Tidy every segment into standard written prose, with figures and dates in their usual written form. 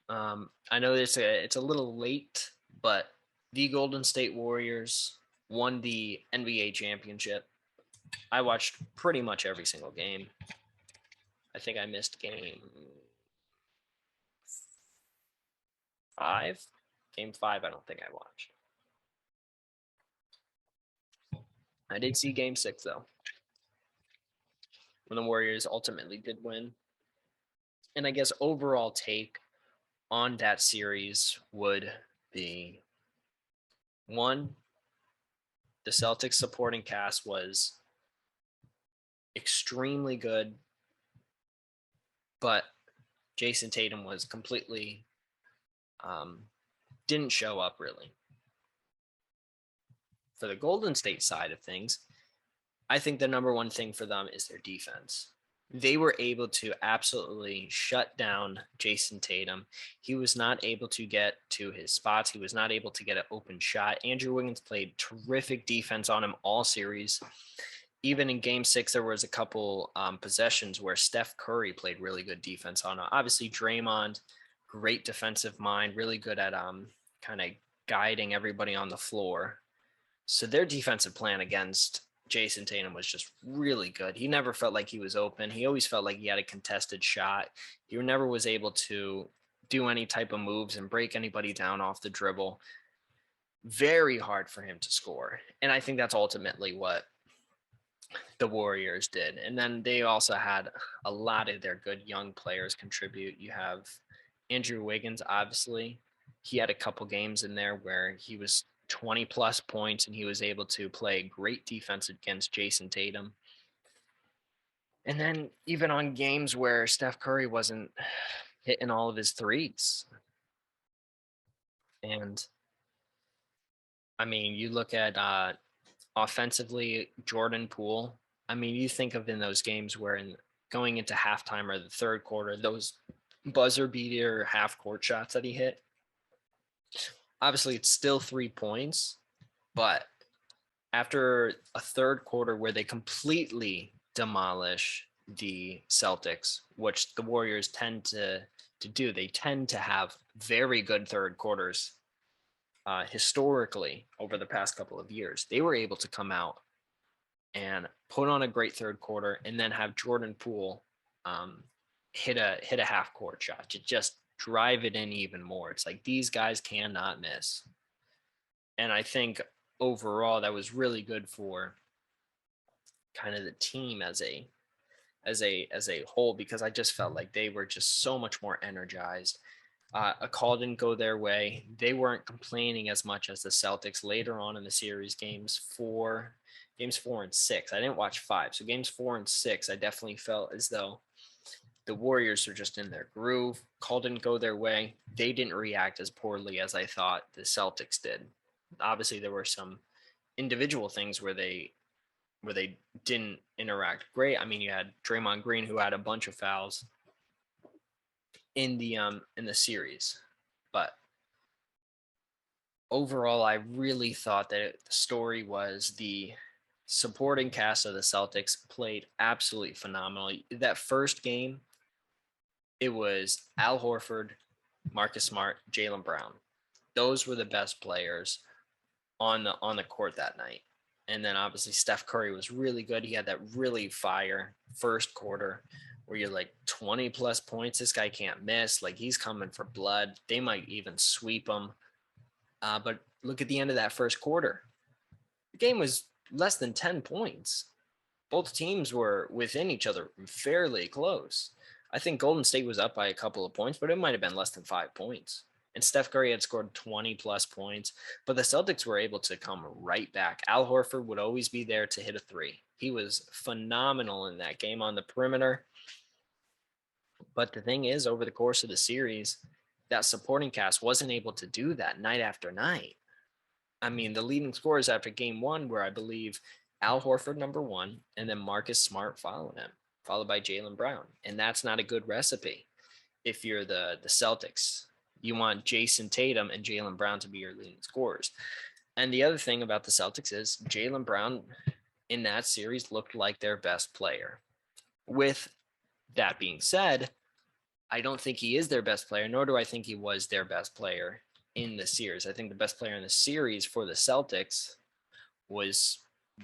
I know it's a little late, but the Golden State Warriors won the NBA championship. I watched pretty much every single game. I think I missed game 5. Game 5, I don't think I watched. I did see game 6 though, when the Warriors ultimately did win. And I guess overall take on that series would be one, the Celtics supporting cast was extremely good, but Jason Tatum was completely um, didn't show up really. For the Golden State side of things, I think the number one thing for them is their defense. They were able to absolutely shut down Jason Tatum. He was not able to get to his spots. He was not able to get an open shot. Andrew Wiggins played terrific defense on him all series. Even in game 6, there was a couple possessions where Steph Curry played really good defense on him. Obviously, Draymond, great defensive mind, really good at kind of guiding everybody on the floor. So their defensive plan against Jason Tatum was just really good. He never felt like he was open. He always felt like he had a contested shot. He never was able to do any type of moves and break anybody down off the dribble. Very hard for him to score. And I think that's ultimately what the Warriors did. And then they also had a lot of their good young players contribute. You have Andrew Wiggins, obviously. He had a couple games in there where he was 20 plus points and he was able to play great defense against Jason Tatum. And then even on games where Steph Curry wasn't hitting all of his threes. And I mean, you look at offensively, Jordan Poole. I mean, you think of in those games where going into halftime or the third quarter, those buzzer beater half court shots that he hit. Obviously, it's still 3 points, but after a third quarter where they completely demolish the Celtics, which the Warriors tend to do, they tend to have very good third quarters historically over the past couple of years. They were able to come out and put on a great third quarter and then have Jordan Poole hit a half court shot to just drive it in even more. It's like these guys cannot miss. And I think overall that was really good for kind of the team as a whole, because I just felt like they were just so much more energized. A call didn't go their way. They weren't complaining as much as the Celtics later on in the series. Games 4 and 6. I didn't watch 5, so games 4 and 6, I definitely felt as though the Warriors are just in their groove. Call didn't go their way. They didn't react as poorly as I thought the Celtics did. Obviously, there were some individual things where they didn't interact great. I mean, you had Draymond Green, who had a bunch of fouls in the series, but overall, I really thought that the story was the supporting cast of the Celtics played absolutely phenomenally. That first game, it was Al Horford, Marcus Smart, Jaylen Brown. Those were the best players on the court that night. And then obviously Steph Curry was really good. He had that really fire first quarter where you're like 20 plus points. This guy can't miss. Like he's coming for blood. They might even sweep him. But look at the end of that first quarter. The game was less than 10 points. Both teams were within each other fairly close. I think Golden State was up by a couple of points, but it might have been less than 5 points. And Steph Curry had scored 20 plus points, but the Celtics were able to come right back. Al Horford would always be there to hit a three. He was phenomenal in that game on the perimeter. But the thing is, over the course of the series, that supporting cast wasn't able to do that night after night. I mean, the leading scores after game 1 were, I believe, Al Horford number 1, and then Marcus Smart following him, followed by Jaylen Brown. And that's not a good recipe if you're the Celtics. You want Jason Tatum and Jaylen Brown to be your leading scorers. And the other thing about the Celtics is Jaylen Brown in that series looked like their best player. With that being said, I don't think he is their best player, nor do I think he was their best player in the series. I think the best player in the series for the Celtics was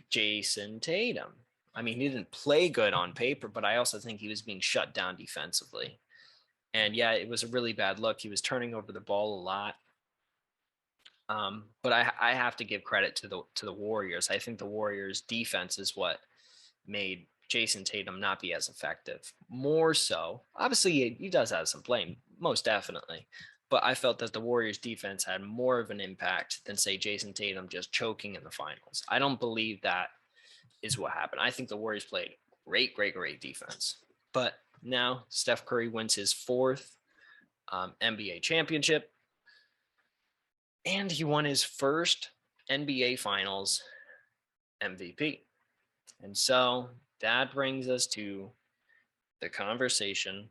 Jason Tatum. I mean, he didn't play good on paper, but I also think he was being shut down defensively. And yeah, it was a really bad look. He was turning over the ball a lot. But I have to give credit to the Warriors. I think the Warriors' defense is what made Jason Tatum not be as effective. More so, obviously, he does have some blame, most definitely. But I felt that the Warriors' defense had more of an impact than, say, Jason Tatum just choking in the finals. I don't believe that is what happened. I think the Warriors played great defense. But now Steph Curry wins his fourth NBA championship, and he won his first NBA Finals MVP. And so that brings us to the conversation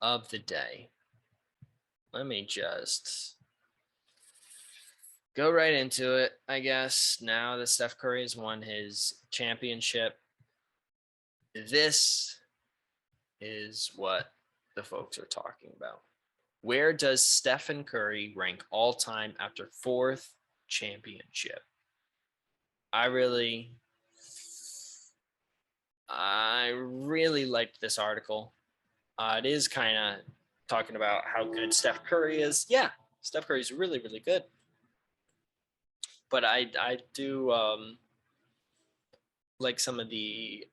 of the day. Let me just go right into it, I guess. Now that Steph Curry has won his championship, this is what the folks are talking about. Where does Stephen Curry rank all time after fourth championship? I really liked this article. It is kind of talking about how good Steph Curry is. Yeah, Steph Curry is really good. But I do like some of the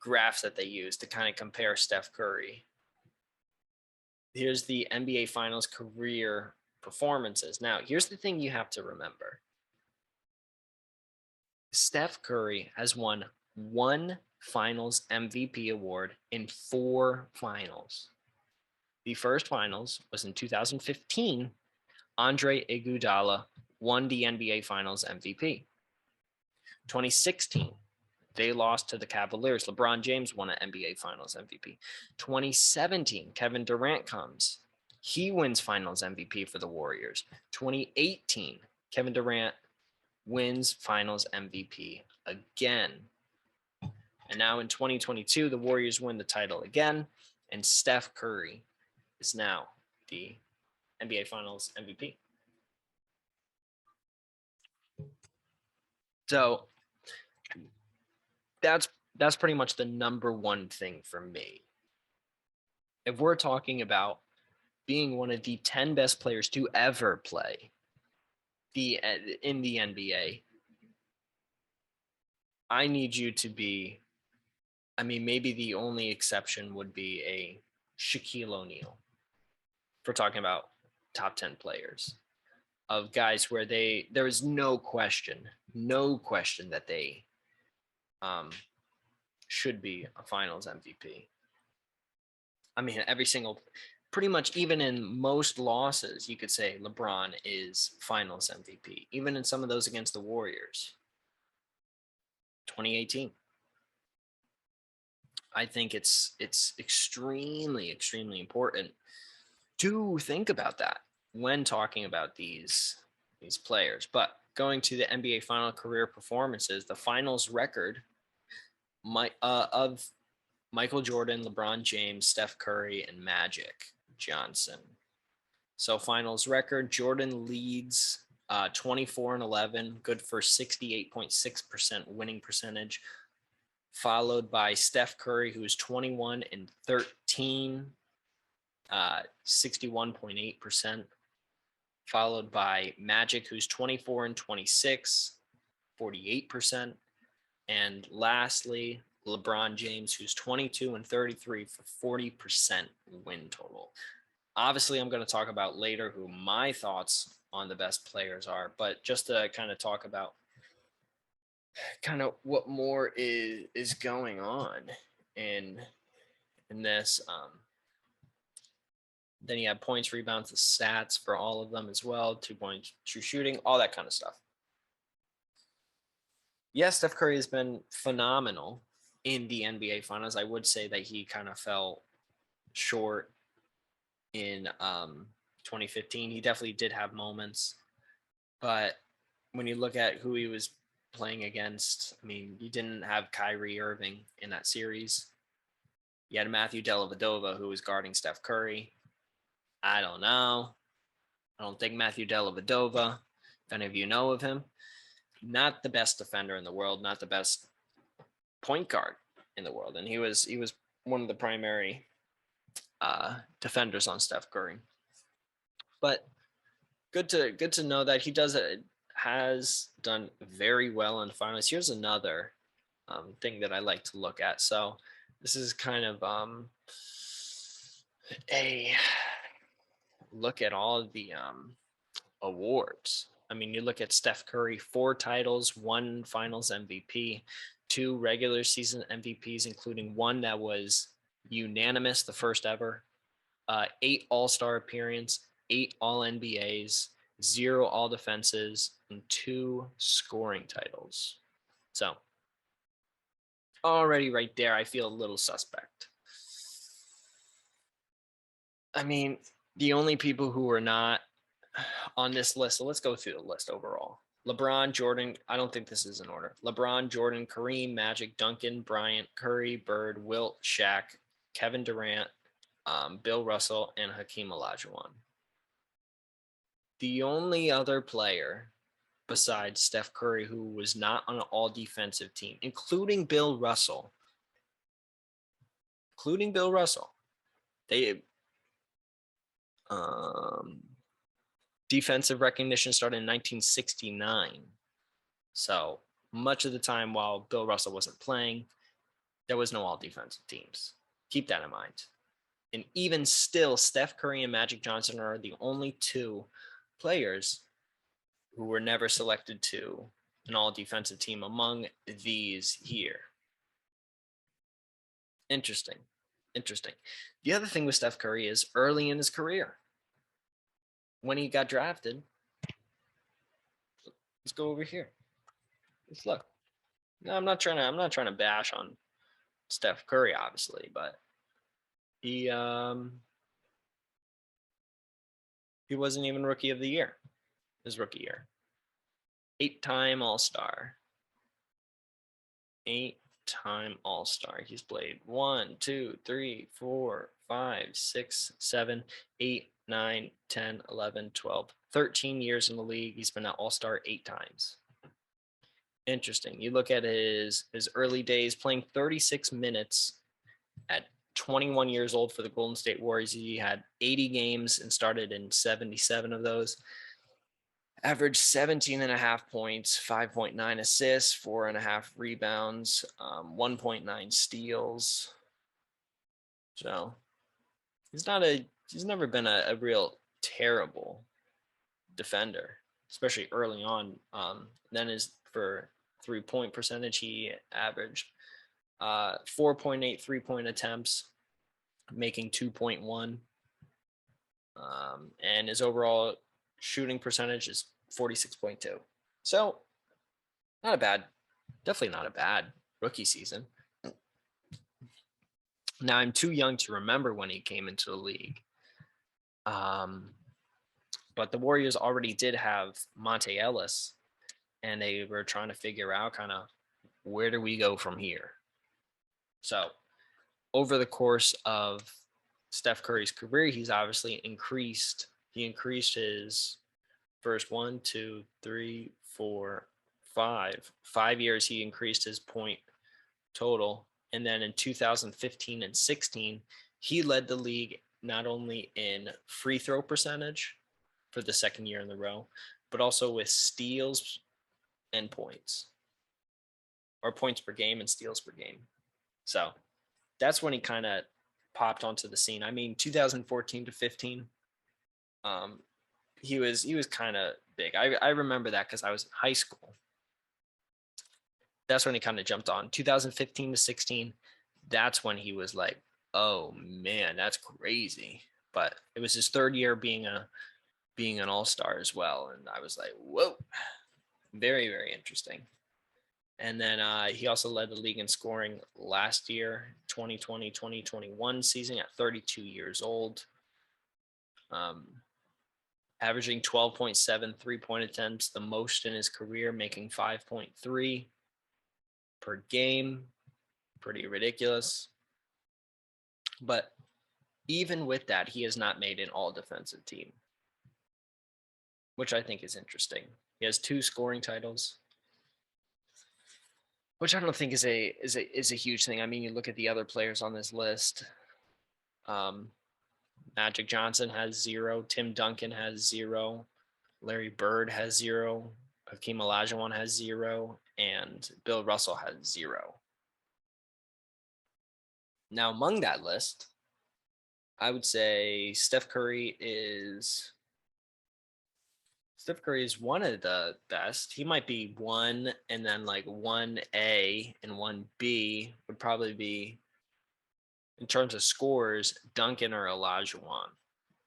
graphs that they use to kind of compare Steph Curry. Here's the NBA Finals career performances. Now, here's the thing you have to remember. Steph Curry has won one Finals MVP award in 4 finals. The first finals was in 2015. Andre Iguodala won the NBA Finals MVP. 2016, they lost to the Cavaliers. LeBron James won an NBA Finals MVP. 2017, Kevin Durant comes. He wins Finals MVP for the Warriors. 2018, Kevin Durant wins Finals MVP again. And now in 2022, the Warriors win the title again, and Steph Curry is now the NBA Finals MVP. So that's pretty much the number one thing for me. If we're talking about being one of the 10 best players to ever play in the NBA, I need you to be, I mean, maybe the only exception would be a Shaquille O'Neal. If we're talking about top 10 players of guys where there is no question that they should be a Finals MVP. I mean, pretty much even in most losses, you could say LeBron is Finals MVP, even in some of those against the Warriors. 2018. I think it's extremely important to think about that when talking about these players. But going to the NBA final career performances, the finals record of Michael Jordan, LeBron James, Steph Curry, and Magic Johnson. So finals record, Jordan leads 24-11, good for 68.6% winning percentage, followed by Steph Curry, who's 21-13, 61.8%, followed by Magic, who's 24-26, 48%, and lastly, LeBron James, who's 22-33 for 40% win total. Obviously, I'm going to talk about later who my thoughts on the best players are, but just to kind of talk about kind of what more is going on in this. Then you have points, rebounds, the stats for all of them as well, 2 points, true shooting, all that kind of stuff. Yes, Steph Curry has been phenomenal in the NBA Finals. I would say that he kind of fell short in 2015. He definitely did have moments, but when you look at who he was playing against, I mean, you didn't have Kyrie Irving in that series. You had Matthew Dellavedova, who was guarding Steph Curry. I don't know. I don't think Matthew Dellavedova, if any of you know of him, not the best defender in the world, not the best point guard in the world, and he was one of the primary defenders on Steph Curry. But good to know that he has done very well in the finals. Here's another thing that I like to look at. So this is kind of a look at all of the awards. I mean, you look at Steph Curry, 4 titles, 1 Finals MVP, 2 regular season MVPs, including one that was unanimous, the first ever, 8 All-Star appearance, 8 All-NBAs, 0 All-Defenses, and 2 scoring titles. So already right there, I feel a little suspect. I mean, the only people who are not on this list, so let's go through the list overall. LeBron, Jordan, I don't think this is in order. LeBron, Jordan, Kareem, Magic, Duncan, Bryant, Curry, Bird, Wilt, Shaq, Kevin Durant, Bill Russell, and Hakeem Olajuwon. The only other player besides Steph Curry who was not on an all-defensive team, including Bill Russell, they defensive recognition started in 1969. So much of the time while Bill Russell wasn't playing, there was no all defensive teams. Keep that in mind. And even still, Steph Curry and Magic Johnson are the only 2 players who were never selected to an all defensive team among these here. Interesting. The other thing with Steph Curry is early in his career, when he got drafted, let's go over here. Let's look. No, I'm not trying to bash on Steph Curry, obviously, but he wasn't even rookie of the year. His rookie year. 8-time All-Star. 8-time All-Star. He's played 1, 2, 3, 4, 5, 6, 7, 8, 9, 10, 11, 12, 13 years in the league. He's been an All-Star 8 times. Interesting. You look at his early days playing 36 minutes at 21 years old for the Golden State Warriors. He had 80 games and started in 77 of those. Averaged 17.5 points, 5.9 assists, 4.5 rebounds, 1.9 steals. So he's never been a real terrible defender, especially early on. Then for 3-point percentage, he averaged 4.8 3-point attempts, making 2.1. And his overall shooting percentage is 46.2. So definitely not a bad rookie season. Now, I'm too young to remember when he came into the league. But the Warriors already did have Monte Ellis, and they were trying to figure out kind of where do we go from here. So over the course of Steph Curry's career, he's obviously increased his first 1, 2, 3, 4, 5 years. He increased his point total. And then in 2015 and 16, he led the league not only in free throw percentage for the second year in a row, but also with steals and points, or points per game and steals per game. So that's when he kind of popped onto the scene. I mean, 2014 to 15, he was kind of big. I remember that because I was in high school. That's when he kind of jumped on. 2015 to 16, that's when he was like, oh man, that's crazy. But it was his third year being an all-star as well, and I was like, whoa, very, very interesting. And then he also led the league in scoring last year, 2020-2021 season at 32 years old. Averaging 12.7 3-point attempts, the most in his career, making 5.3 per game. Pretty ridiculous. But even with that, he has not made an all defensive team, which I think is interesting. He has 2 scoring titles, which I don't think is a huge thing. I mean, you look at the other players on this list. Um, Magic Johnson has 0. Tim Duncan has 0. Larry Bird has 0. Hakeem Olajuwon has 0, and Bill Russell has 0. Now, among that list, I would say Steph Curry is one of the best. He might be one, and then like 1A and 1B would probably be, in terms of scores, Duncan or Olajuwon.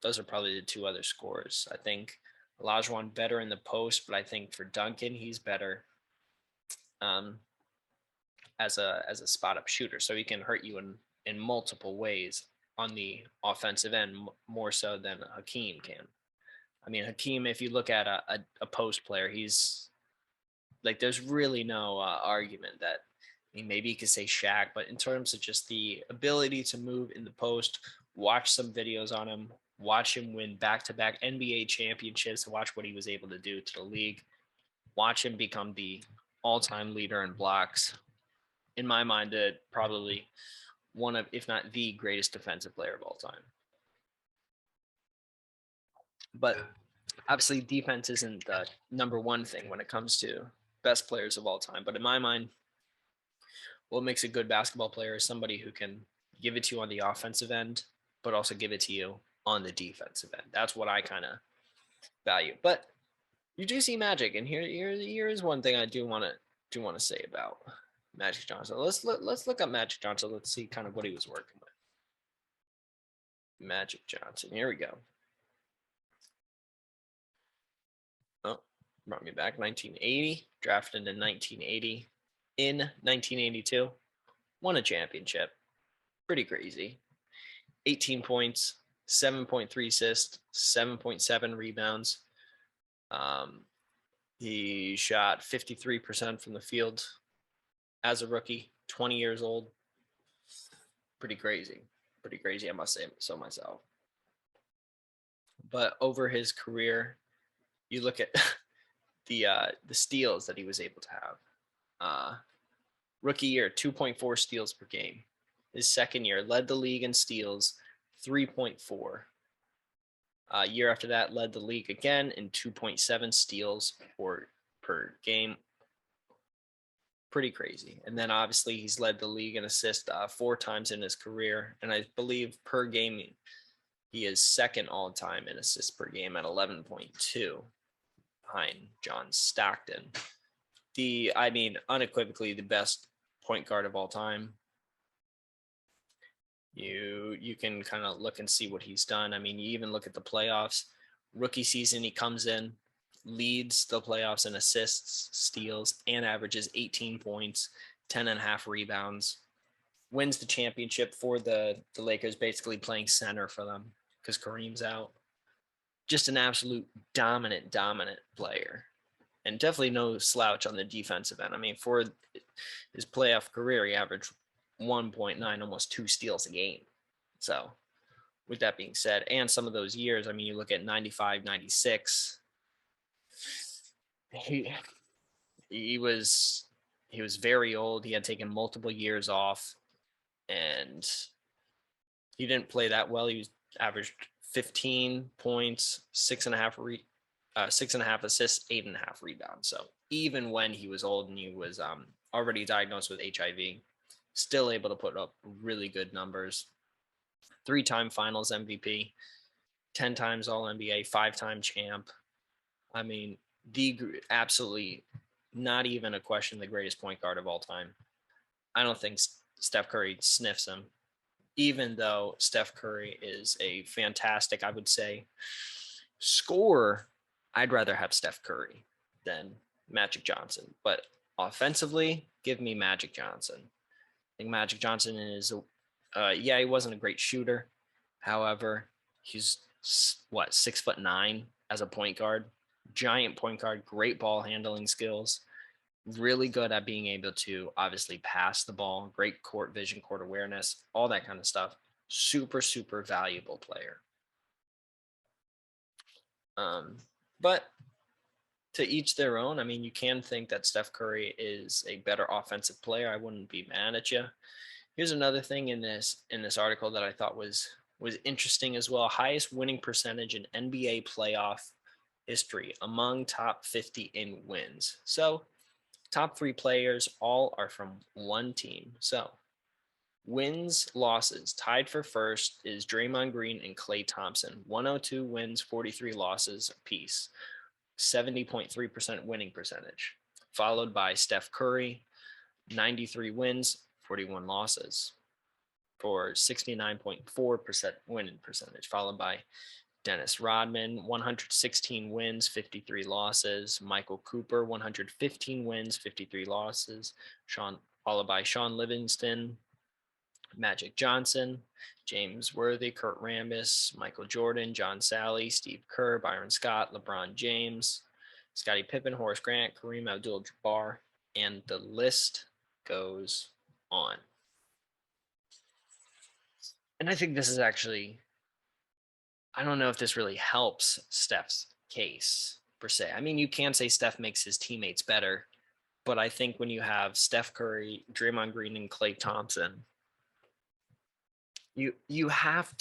Those are probably the 2 other scores. I think Olajuwon better in the post, but I think for Duncan, he's better um, as a spot up shooter. So he can hurt you in multiple ways on the offensive end, more so than Hakeem can. I mean, Hakeem, if you look at a post player, he's like, there's really no argument that, I mean, maybe you could say Shaq, but in terms of just the ability to move in the post, watch some videos on him, watch him win back-to-back NBA championships, watch what he was able to do to the league, watch him become the all-time leader in blocks. In my mind, probably one of, if not the greatest defensive player of all time. But obviously, defense isn't the number one thing when it comes to best players of all time. But in my mind, what makes a good basketball player is somebody who can give it to you on the offensive end, but also give it to you on the defensive end. That's what I kind of value. But you do see Magic, and here is one thing I do want to say about Magic Johnson. Let's look up Magic Johnson. Let's see kind of what he was working with. Magic Johnson. Here we go. Oh, brought me back. 1980, drafted in 1980. In 1982, won a championship. Pretty crazy. 18 points, 7.3 assists, 7.7 rebounds. He shot 53% from the field as a rookie, 20 years old. Pretty crazy. Pretty crazy, I must say so myself. But over his career, you look at the steals that he was able to have. Rookie year, 2.4 steals per game. His second year, led the league in steals, 3.4. Year after that, led the league again in 2.7 steals per game. Pretty crazy. And then obviously he's led the league in assists 4 times in his career. And I believe per game, he is second all time in assists per game at 11.2 behind John Stockton. Unequivocally the best point guard of all time. You can kind of look and see what he's done. I mean, you even look at the playoffs. Rookie season, he comes in, leads the playoffs in assists, steals, and averages 18 points, 10 and a half rebounds. Wins the championship for the Lakers, basically playing center for them because Kareem's out. Just an absolute dominant player. And definitely no slouch on the defensive end. I mean, for his playoff career, he averaged 1.9, almost 2 steals a game. So with that being said, and some of those years, I mean, you look at 95, 96, he was very old. He had taken multiple years off, and he didn't play that well. He was averaged 15 points, 6.5 assists, 8.5 rebounds. So even when he was old and he was already diagnosed with HIV, still able to put up really good numbers. 3-time Finals MVP, 10 times All NBA, 5-time champ. I mean, absolutely not even a question, the greatest point guard of all time. I don't think Steph Curry sniffs him, even though Steph Curry is a fantastic, I would say, scorer. I'd rather have Steph Curry than Magic Johnson. But offensively, give me Magic Johnson. I think Magic Johnson is, he wasn't a great shooter. However, he's 6'9" as a point guard, giant point guard, great ball handling skills, really good at being able to obviously pass the ball, great court vision, court awareness, all that kind of stuff. super, super valuable player. But to each their own. I mean, you can think that Steph Curry is a better offensive player. I wouldn't be mad at you. Here's another thing in this article that I thought was interesting as well. Highest winning percentage in NBA playoff history among top 50 in wins. So, top 3 players all are from one team. So, wins, losses, tied for first is Draymond Green and Klay Thompson. 102 wins, 43 losses apiece. 70.3% winning percentage, followed by Steph Curry, 93 wins, 41 losses for 69.4% winning percentage, followed by Dennis Rodman, 116 wins, 53 losses. Michael Cooper, 115 wins, 53 losses. Followed by Sean Livingston, Magic Johnson, James Worthy, Kurt Rambis, Michael Jordan, John Sally, Steve Kerr, Byron Scott, LeBron James, Scottie Pippen, Horace Grant, Kareem Abdul-Jabbar, and the list goes on. And I think this is actually, I don't know if this really helps Steph's case per se. I mean, you can say Steph makes his teammates better, but I think when you have Steph Curry, Draymond Green, and Klay Thompson, you have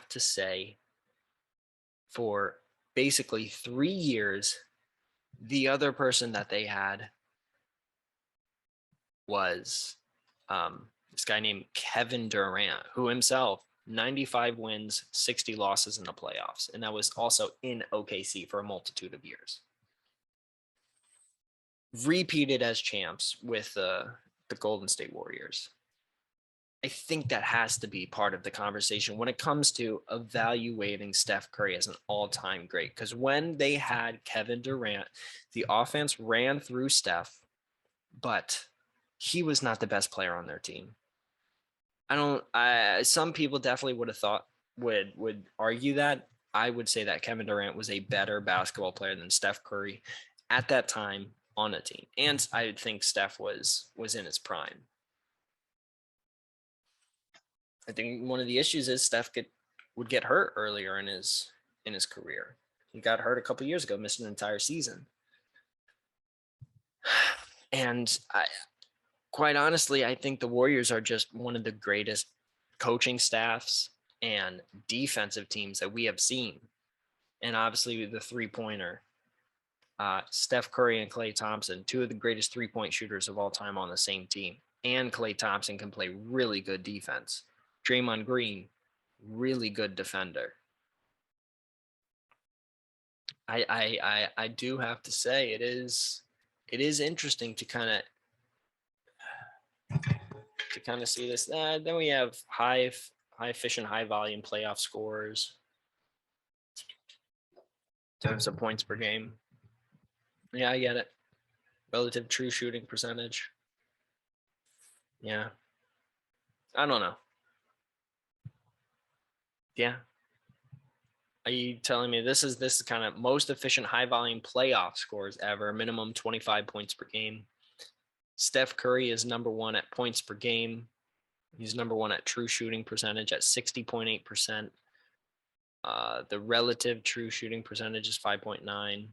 to say for basically 3 years, the other person that they had was this guy named Kevin Durant, who himself 95 wins, 60 losses in the playoffs, and that was also in OKC for a multitude of years. Repeated as champs with the Golden State Warriors. I think that has to be part of the conversation when it comes to evaluating Steph Curry as an all-time great. Because when they had Kevin Durant, the offense ran through Steph, but he was not the best player on their team. Some people definitely would have thought would argue that. I would say that Kevin Durant was a better basketball player than Steph Curry at that time on a team. And I think Steph was in his prime. I think one of the issues is Steph would get hurt earlier in his career. He got hurt a couple years ago, missed an entire season. And quite honestly, I think the Warriors are just one of the greatest coaching staffs and defensive teams that we have seen. And obviously the three-pointer, Steph Curry and Klay Thompson, two of the greatest three-point shooters of all time on the same team. And Klay Thompson can play really good defense. Draymond Green, really good defender. I do have to say it is interesting to kind of see this. Then we have high efficient, high volume playoff scores in terms of points per game. Yeah, I get it. Relative true shooting percentage. Yeah. I don't know. Yeah. Are you telling me this is kind of most efficient high volume playoff scores ever, minimum 25 points per game? Steph Curry is number 1 at points per game. He's number 1 at true shooting percentage at 60.8%. The relative true shooting percentage is 5.9.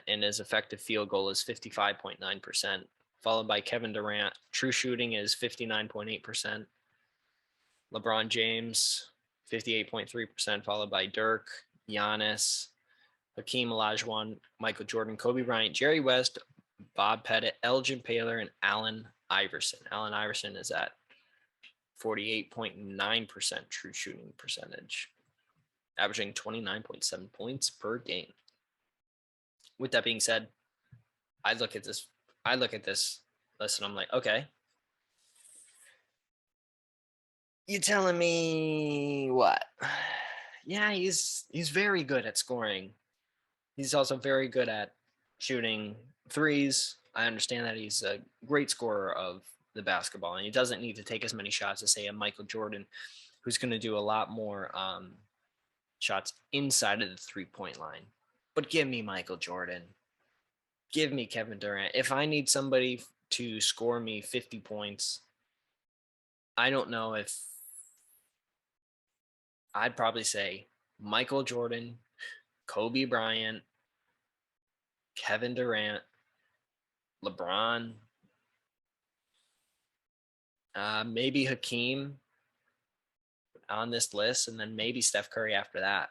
And his effective field goal is 55.9%, followed by Kevin Durant. True shooting is 59.8%. LeBron James, 58.3%, followed by Dirk, Giannis, Hakeem Olajuwon, Michael Jordan, Kobe Bryant, Jerry West, Bob Pettit, Elgin Baylor, and Allen Iverson. Allen Iverson is at 48.9% true shooting percentage, averaging 29.7 points per game. With that being said, I look at this list and I'm like, okay, you telling me what? Yeah, he's very good at scoring. He's also very good at shooting threes. I understand that he's a great scorer of the basketball, and he doesn't need to take as many shots as, say, a Michael Jordan, who's going to do a lot more shots inside of the three-point line. But give me Michael Jordan. Give me Kevin Durant. If I need somebody to score me 50 points, I don't know if I'd probably say Michael Jordan, Kobe Bryant, Kevin Durant, LeBron, maybe Hakeem on this list, and then maybe Steph Curry after that.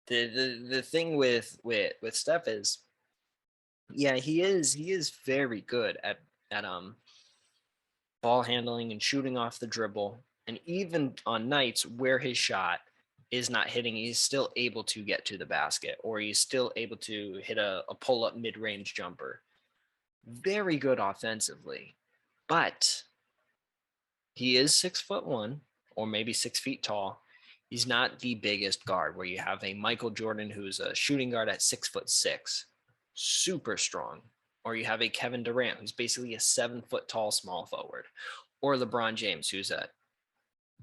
The thing with Steph is, yeah, he is very good at ball handling and shooting off the dribble, and even on nights where his shot is not hitting, he's still able to get to the basket, or he's still able to hit a pull up mid range jumper. Very good offensively, but he is 6'1", or maybe 6 feet tall. He's not the biggest guard where you have a Michael Jordan who's a shooting guard at 6'6", super strong, or you have a Kevin Durant who's basically a 7 foot tall small forward, or LeBron James who's a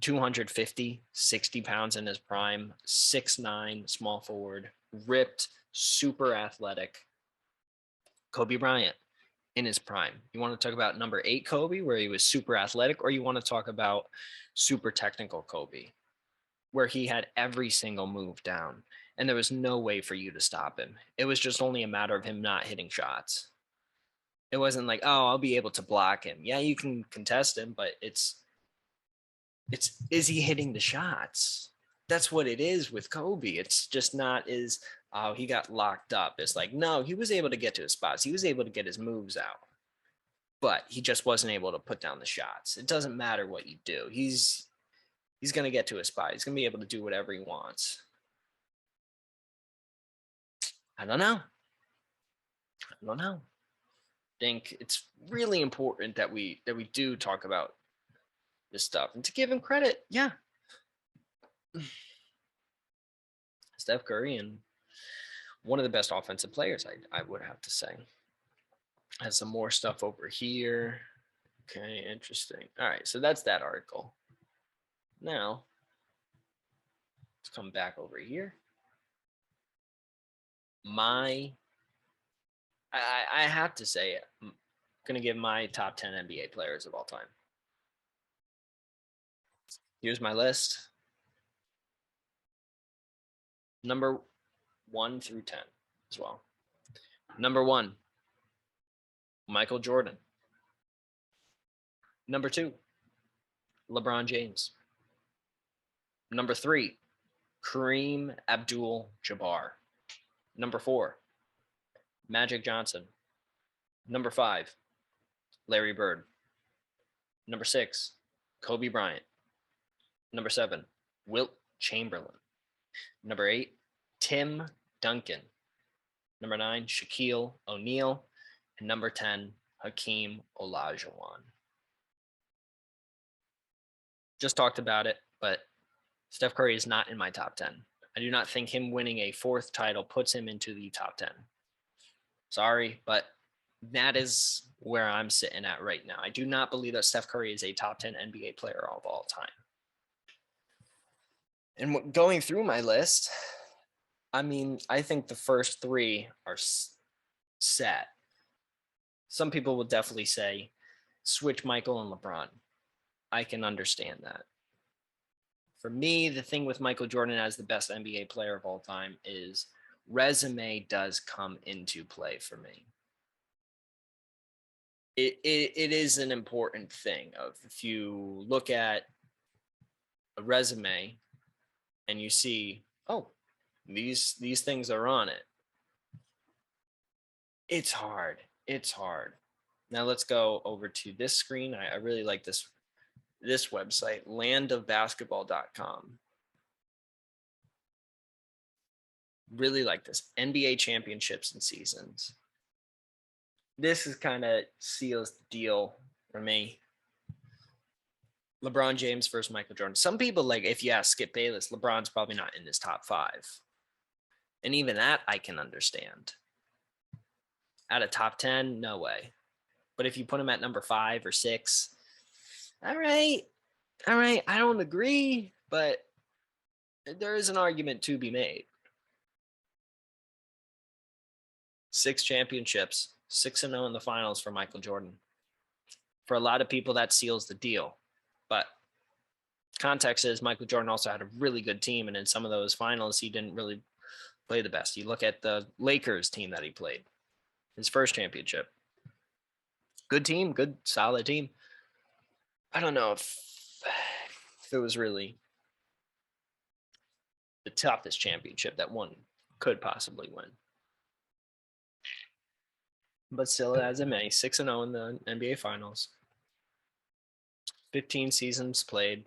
250, 60 pounds in his prime, 6'9", small forward, ripped, super athletic. Kobe Bryant in his prime. You want to talk about number 8 Kobe, where he was super athletic, or you want to talk about super technical Kobe, where he had every single move down and there was no way for you to stop him. It was just only a matter of him not hitting shots. It wasn't like, oh, I'll be able to block him. Yeah, you can contest him, but it's is he hitting the shots? That's what it is with Kobe. It's just not as, oh, he got locked up. It's like, no, he was able to get to his spots. He was able to get his moves out, but he just wasn't able to put down the shots. It doesn't matter what you do. He's going to get to his spot. He's going to be able to do whatever he wants. I don't know. I think it's really important that we do talk about this stuff, and to give him credit. Yeah. Steph Curry, and one of the best offensive players, I would have to say. Has some more stuff over here. Okay, interesting. All right, so that's that article. Now, let's come back over here. I have to say, I'm going to give my top 10 NBA players of all time. Here's my list. Number 1 through 10 as well. Number 1, Michael Jordan. Number 2, LeBron James. Number 3, Kareem Abdul-Jabbar. Number 4, Magic Johnson. Number 5, Larry Bird. Number 6, Kobe Bryant. Number 7, Wilt Chamberlain. Number 8, Tim Duncan. Number 9, Shaquille O'Neal. And number 10, Hakeem Olajuwon. Just talked about it, but Steph Curry is not in my top 10. I do not think him winning a 4th title puts him into the top 10. Sorry, but that is where I'm sitting at right now. I do not believe that Steph Curry is a top 10 NBA player of all time. And going through my list, I mean, I think the first 3 are set. Some people will definitely say switch Michael and LeBron. I can understand that. For me, the thing with Michael Jordan as the best NBA player of all time is resume does come into play for me. It is an important thing. Of if you look at a resume and you see, oh, these things are on it. It's hard. Now let's go over to this screen. I really like this website, landofbasketball.com. Really like this. NBA championships and seasons. This is kind of seals the deal for me. LeBron James versus Michael Jordan. Some people, like, if you ask Skip Bayless, LeBron's probably not in his top 5. And even that I can understand. At a top 10, no way. But if you put him at number 5 or 6, all right. I don't agree, but there is an argument to be made. 6 championships, 6-0 in the finals for Michael Jordan. For a lot of people, that seals the deal. But Context is Michael Jordan also had a really good team, and in some of those finals, he didn't really play the best. You look at the Lakers team that he played, his first championship. Good team, good, solid team. I don't know if it was really the toughest championship that one could possibly win. But still, as it may, 6-0 in the NBA Finals, 15 seasons played.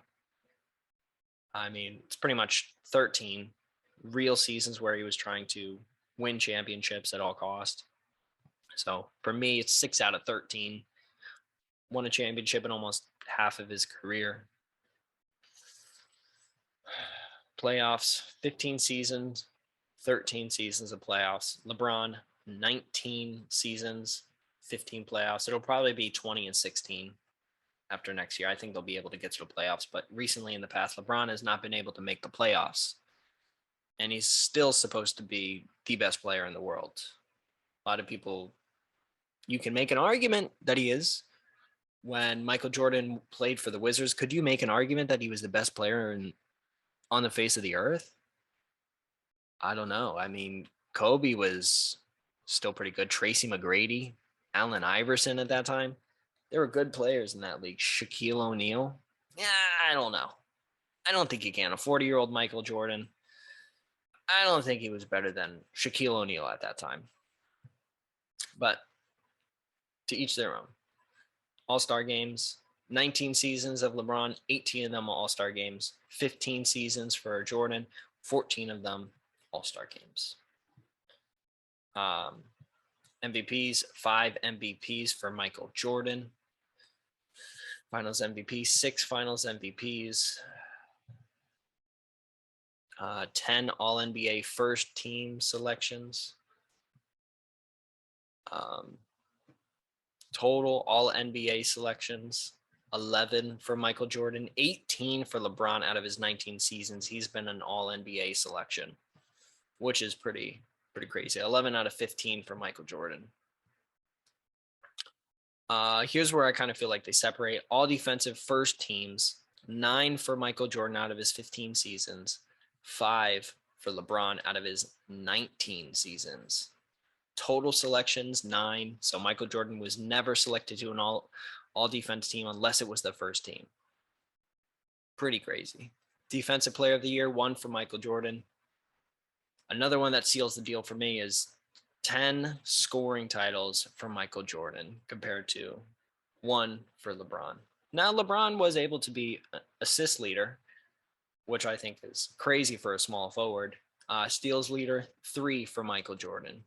I mean, it's pretty much 13 real seasons where he was trying to win championships at all cost. So for me, it's 6 out of 13. Won a championship in almost half of his career. Playoffs, 15 seasons, 13 seasons of playoffs. LeBron, 19 seasons, 15 playoffs. It'll probably be 20 and 16 after next year. I think they'll be able to get to the playoffs. But recently in the past, LeBron has not been able to make the playoffs. And he's still supposed to be the best player in the world. A lot of people, you can make an argument that he is. When Michael Jordan played for the Wizards, could you make an argument that he was the best player on the face of the earth? I don't know. I mean, Kobe was still pretty good. Tracy McGrady, Allen Iverson at that time. There were good players in that league. Shaquille O'Neal. Yeah, I don't know. I don't think you can. A 40-year-old Michael Jordan. I don't think he was better than Shaquille O'Neal at that time. But to each their own. All-Star games, 19 seasons of LeBron, 18 of them All-Star games, 15 seasons for Jordan, 14 of them All-Star games. MVPs, 5 MVPs for Michael Jordan. Finals MVP, 6 Finals MVPs, 10 All-NBA first team selections. Total All-NBA selections, 11 for Michael Jordan, 18 for LeBron out of his 19 seasons. He's been an All-NBA selection, which is pretty crazy. 11 out of 15 for Michael Jordan. Here's where I kind of feel like they separate. All defensive first teams, 9 for Michael Jordan out of his 15 seasons, 5 for LeBron out of his 19 seasons. Total selections, 9. So Michael Jordan was never selected to an all defense team unless it was the first team. Pretty crazy. Defensive player of the year, 1 for Michael Jordan. Another one that seals the deal for me is 10 scoring titles for Michael Jordan compared to 1 for LeBron. Now, LeBron was able to be an assist leader, which I think is crazy for a small forward. Steals leader, 3 for Michael Jordan.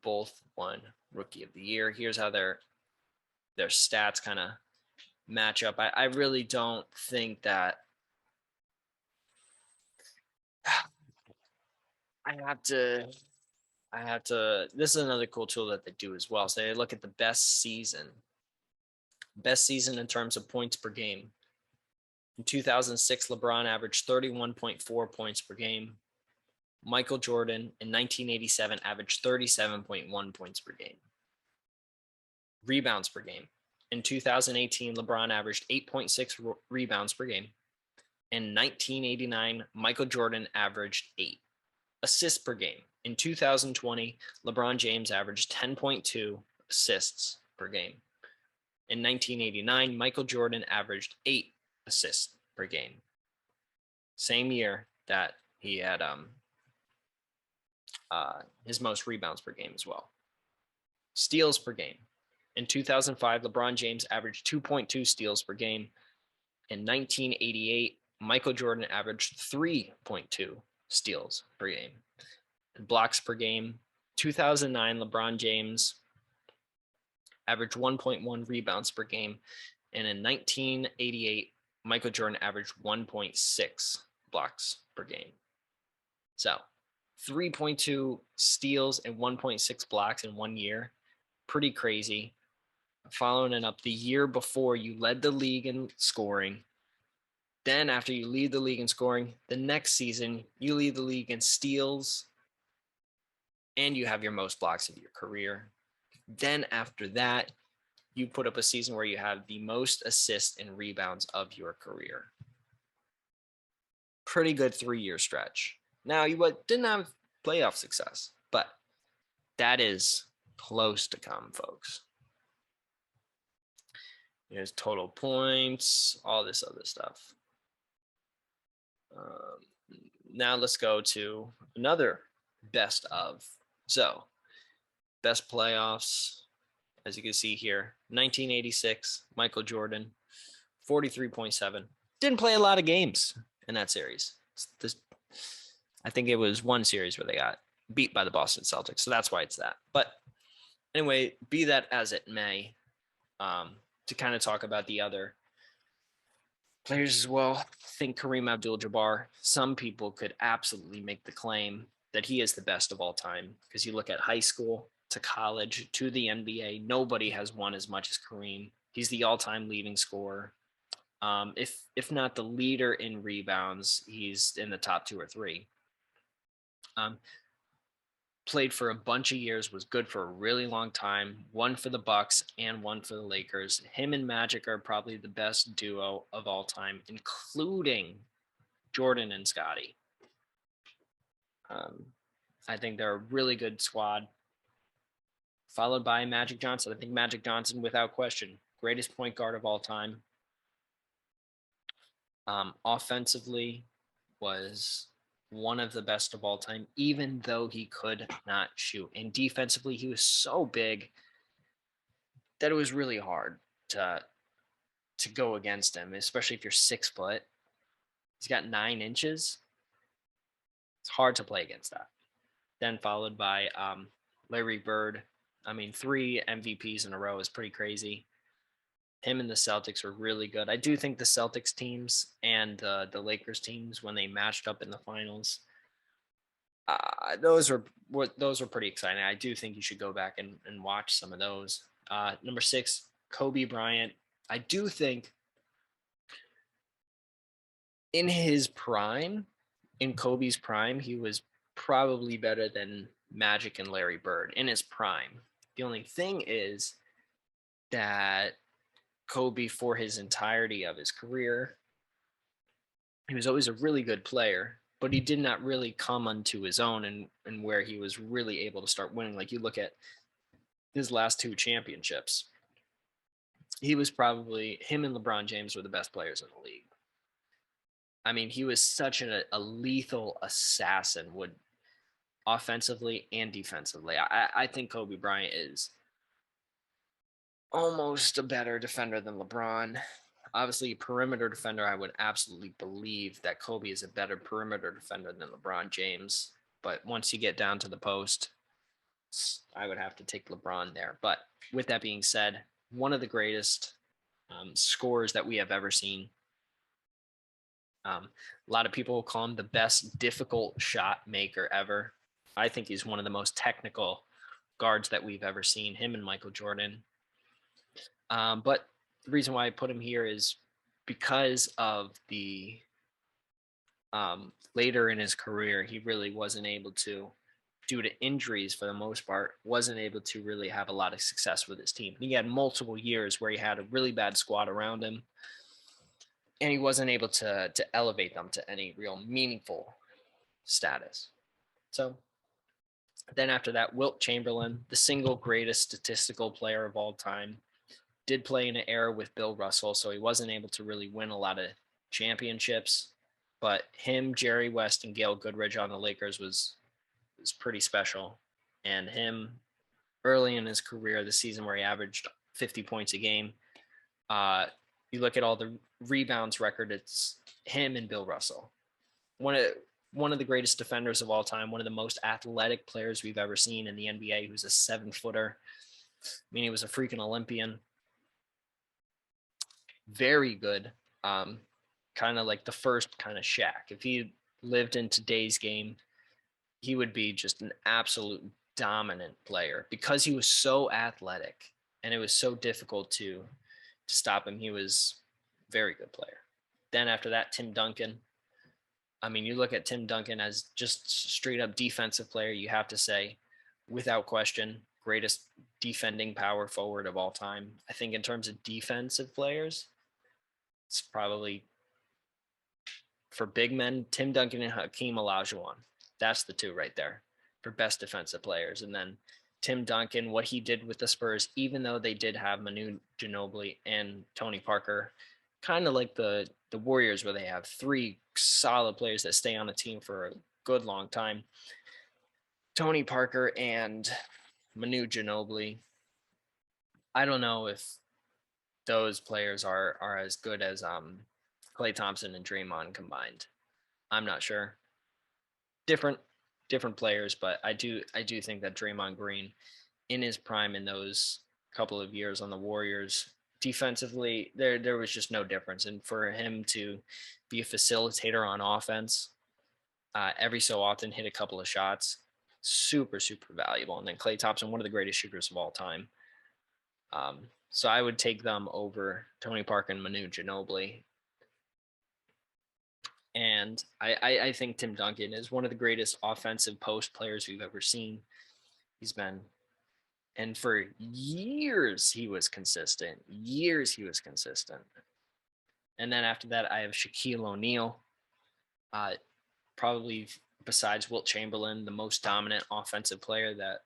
Both won Rookie of the Year. Here's how their stats kind of match up. I really don't think that I have to. This is another cool tool that they do as well. So they look at the best season in terms of points per game. In 2006, LeBron averaged 31.4 points per game. Michael Jordan in 1987 averaged 37.1 points per game. Rebounds per game. In 2018, LeBron averaged 8.6 rebounds per game. In 1989, Michael Jordan averaged 8. Assists per game. In 2020, LeBron James averaged 10.2 assists per game. In 1989, Michael Jordan averaged 8 assists per game. Same year that he had his most rebounds per game as well. Steals per game. In 2005, LeBron James averaged 2.2 steals per game. In 1988, Michael Jordan averaged 3.2 steals per game. Blocks per game. 2009, LeBron James averaged 1.1 rebounds per game. And in 1988, Michael Jordan averaged 1.6 blocks per game. So 3.2 steals and 1.6 blocks in 1 year. Pretty crazy. Following it up, the year before, you led the league in scoring. Then after you lead the league in scoring, the next season, you lead the league in steals and you have your most blocks of your career. Then after that, you put up a season where you have the most assists and rebounds of your career. pretty good 3-year stretch. Now, he didn't have playoff success, but that is close to come, folks. There's total points, all this other stuff. Now let's go to another best of. So, best playoffs, as you can see here, 1986, Michael Jordan, 43.7. Didn't play a lot of games in that series. I think it was one series where they got beat by the Boston Celtics, so that's why it's that. But anyway, be that as it may, to kind of talk about the other players as well, I think Kareem Abdul-Jabbar, some people could absolutely make the claim that he is the best of all time, because you look at high school to college to the NBA, nobody has won as much as Kareem. He's the all-time leading scorer. If not the leader in rebounds, he's in the top 2 or 3. Played for a bunch of years, was good for a really long time, one for the Bucks and one for the Lakers. Him and Magic are probably the best duo of all time, including Jordan and Scottie. I think they're a really good squad, followed by Magic Johnson. I think Magic Johnson, without question, greatest point guard of all time. Offensively was one of the best of all time, even though he could not shoot. And defensively, he was so big that it was really hard to go against him, especially if you're 6 foot. He's got 9 inches. It's hard to play against that. Then followed by Larry Bird. I mean, 3 MVPs in a row is pretty crazy. Him and the Celtics were really good. I do think the Celtics teams and the Lakers teams, when they matched up in the finals, those were pretty exciting. I do think you should go back and watch some of those. Number 6, Kobe Bryant. I do think in his prime, in Kobe's prime, he was probably better than Magic and Larry Bird in his prime. The only thing is that Kobe, for his entirety of his career, he was always a really good player, but he did not really come unto his own and where he was really able to start winning. Like, you look at his last 2 championships, he was probably, him and LeBron James were the best players in the league. I mean, he was such a lethal assassin, would offensively and defensively. I think Kobe Bryant is almost a better defender than LeBron. Obviously, perimeter defender, I would absolutely believe that Kobe is a better perimeter defender than LeBron James. But once you get down to the post, I would have to take LeBron there. But with that being said, one of the greatest scorers that we have ever seen. A lot of people call him the best difficult shot maker ever. I think he's one of the most technical guards that we've ever seen, him and Michael Jordan. But the reason why I put him here is because of the later in his career, he really wasn't able to, due to injuries for the most part, wasn't able to really have a lot of success with his team. He had multiple years where he had a really bad squad around him, and he wasn't able to elevate them to any real meaningful status. So then after that, Wilt Chamberlain, the single greatest statistical player of all time, did play in an era with Bill Russell, so he wasn't able to really win a lot of championships. But him, Jerry West, and Gail Goodrich on the Lakers was pretty special. And him, early in his career, the season where he averaged 50 points a game, you look at all the rebounds record, it's him and Bill Russell. One of the greatest defenders of all time, one of the most athletic players we've ever seen in the NBA, who's a 7-footer. I mean, he was a freaking Olympian. Very good. Kind of like the first kind of Shaq. If he lived in today's game, he would be just an absolute dominant player because he was so athletic and it was so difficult to stop him. He was a very good player. Then after that, Tim Duncan. I mean, you look at Tim Duncan as just straight up defensive player, you have to say, without question, greatest defending power forward of all time. I think in terms of defensive players, it's probably for big men, Tim Duncan and Hakeem Olajuwon. That's the two right there for best defensive players. And then Tim Duncan, what he did with the Spurs, even though they did have Manu Ginobili and Tony Parker, kind of like the Warriors, where they have three solid players that stay on a team for a good long time. Tony Parker and Manu Ginobili. I don't know if those players are as good as Klay Thompson and Draymond combined. I'm not sure. Different players, but I do think that Draymond Green in his prime in those couple of years on the Warriors, defensively there was just no difference. And for him to be a facilitator on offense, every so often hit a couple of shots, super valuable. And then Klay Thompson, one of the greatest shooters of all time. So I would take them over Tony Parker and Manu Ginobili. And I think Tim Duncan is one of the greatest offensive post players we've ever seen. He's been, and for years he was consistent. And then after that, I have Shaquille O'Neal. Probably besides Wilt Chamberlain, the most dominant offensive player that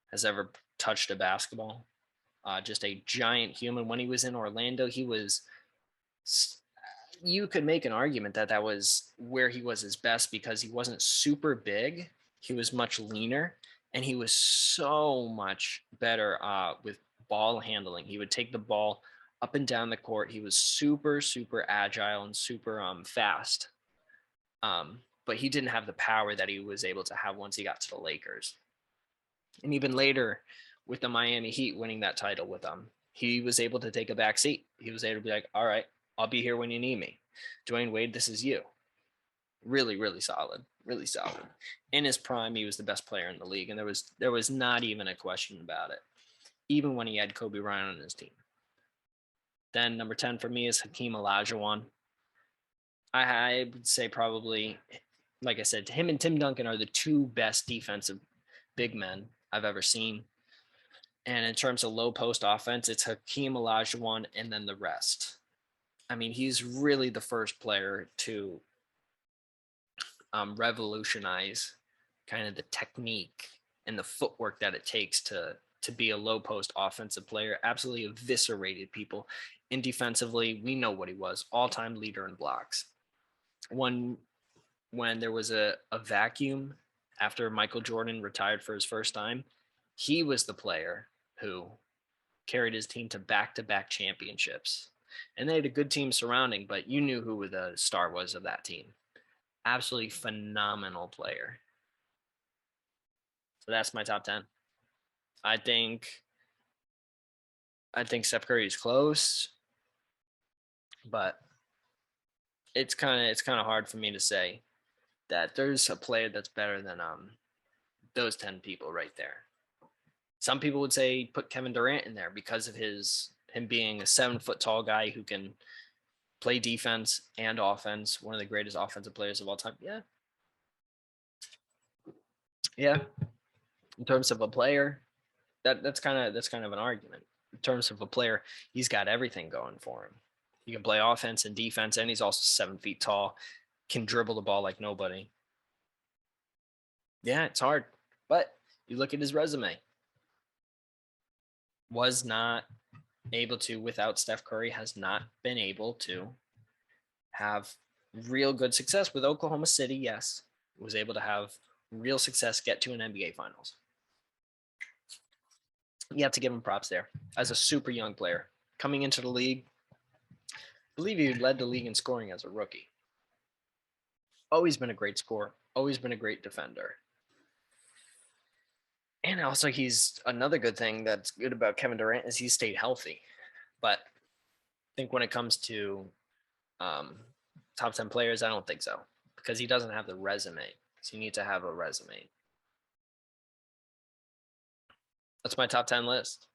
has ever touched a basketball. Just a giant human. When he was in Orlando, you could make an argument that was where he was his best, because he wasn't super big. He was much leaner, and he was so much better with ball handling. He would take the ball up and down the court. He was super agile and super fast. But he didn't have the power that he was able to have once he got to the Lakers. And even later with the Miami Heat winning that title with them, he was able to take a back seat. He was able to be like, all right, I'll be here when you need me. Dwayne Wade, this is you. Really solid. In his prime, he was the best player in the league, and there was not even a question about it, even when he had Kobe Bryant on his team. Then number 10 for me is Hakeem Olajuwon. I would say probably, like I said, him and Tim Duncan are the two best defensive big men I've ever seen. And in terms of low post offense, it's Hakeem Olajuwon and then the rest. I mean, he's really the first player to revolutionize kind of the technique and the footwork that it takes to be a low post offensive player. Absolutely eviscerated people. And defensively, we know what he was, all-time leader in blocks. When there was a vacuum after Michael Jordan retired for his first time, he was the player who carried his team to back-to-back championships. And they had a good team surrounding, but you knew who the star was of that team. Absolutely phenomenal player. So that's my top 10. I think Steph Curry is close, but it's kind of hard for me to say that there's a player that's better than those 10 people right there. Some people would say put Kevin Durant in there because of him being a 7-foot tall guy who can play defense and offense, one of the greatest offensive players of all time. Yeah. In terms of a player, that's kind of an argument. In terms of a player, he's got everything going for him. He can play offense and defense, and he's also 7 feet tall, can dribble the ball like nobody. Yeah, it's hard, but you look at his resume. Was not able to, without Steph Curry, has not been able to have real good success with Oklahoma City. Yes, was able to have real success, get to an NBA Finals. You have to give him props there as a super young player coming into the league. I believe he led the league in scoring as a rookie. Always been a great scorer, always been a great defender. And also, he's another good thing that's good about Kevin Durant is he stayed healthy. But I think when it comes to top 10 players, I don't think so, because he doesn't have the resume. So you need to have a resume. That's my top 10 list.